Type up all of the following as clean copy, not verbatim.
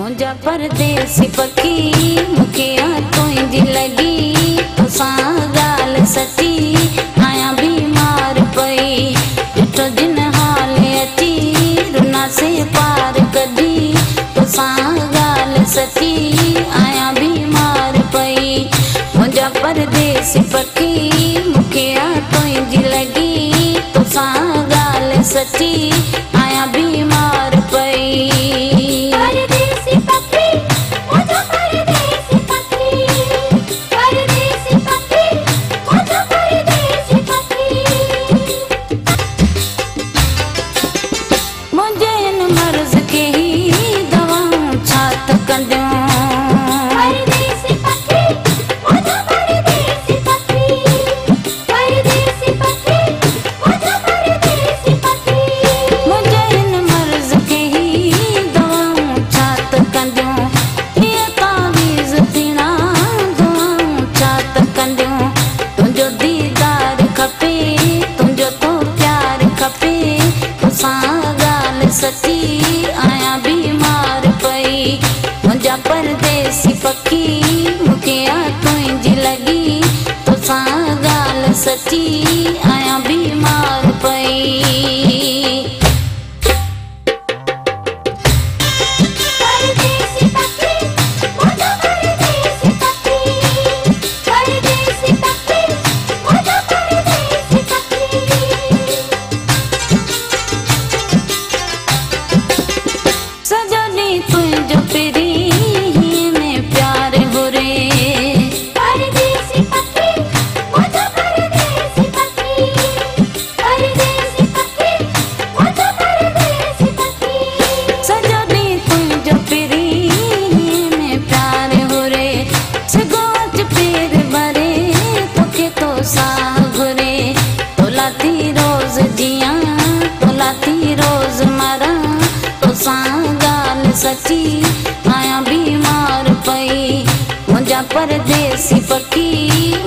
मुंहिंजा परदेसी पखी मूंखे तुंहिंजी लॻी तोसां ॻाल्हि सची आहियां बीमार पई ॾिठो जिन हाल अची रुनासे पार कढी तोसां ॻाल्हि सची आहियां बीमार पई मुंहिंजा परदेसी पखी मूंखे तुंहिंजी लॻी तोसां ॻाल्हि सची आहियां बीमार पई। सची आहियां बीमार पई मुंहिंजा परदेसी पखी मूंखे तुंहिंजी लॻी तोसां ॻाल्हि सची आहियां बीमार पई। रोज मरा तोसां ॻाल्हि सची आहियां बीमार पई मुंहिंजा परदेसी पखी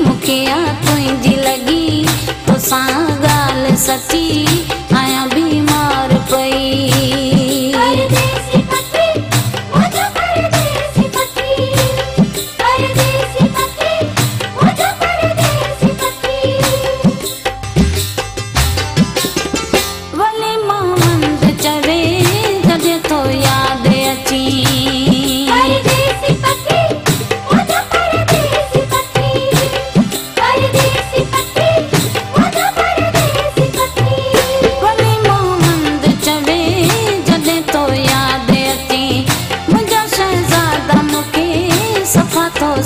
मूंखे तुंहिंजी लॻी तोसां ॻाल्हि सची आहियां बीमार पई।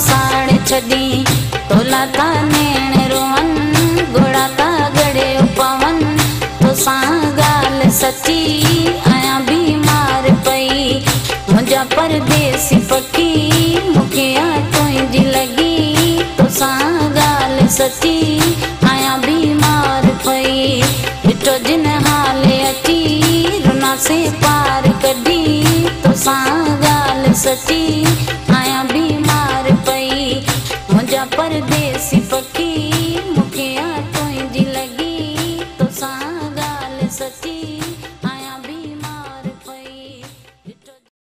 साड़ छॾी तोला ता नेण रोवन घोड़ा ता गड़े पवन तोसां ॻाल्हि सची आहियां बीमार पई मुंहिंजा परदेसी पखी मूंखे तुंहिंजी लॻी तोसां ॻाल्हि सची आहियां बीमार पई ॾिठो जिन हाल अची रुनासे पार कढी तोसां ॻाल्हि सची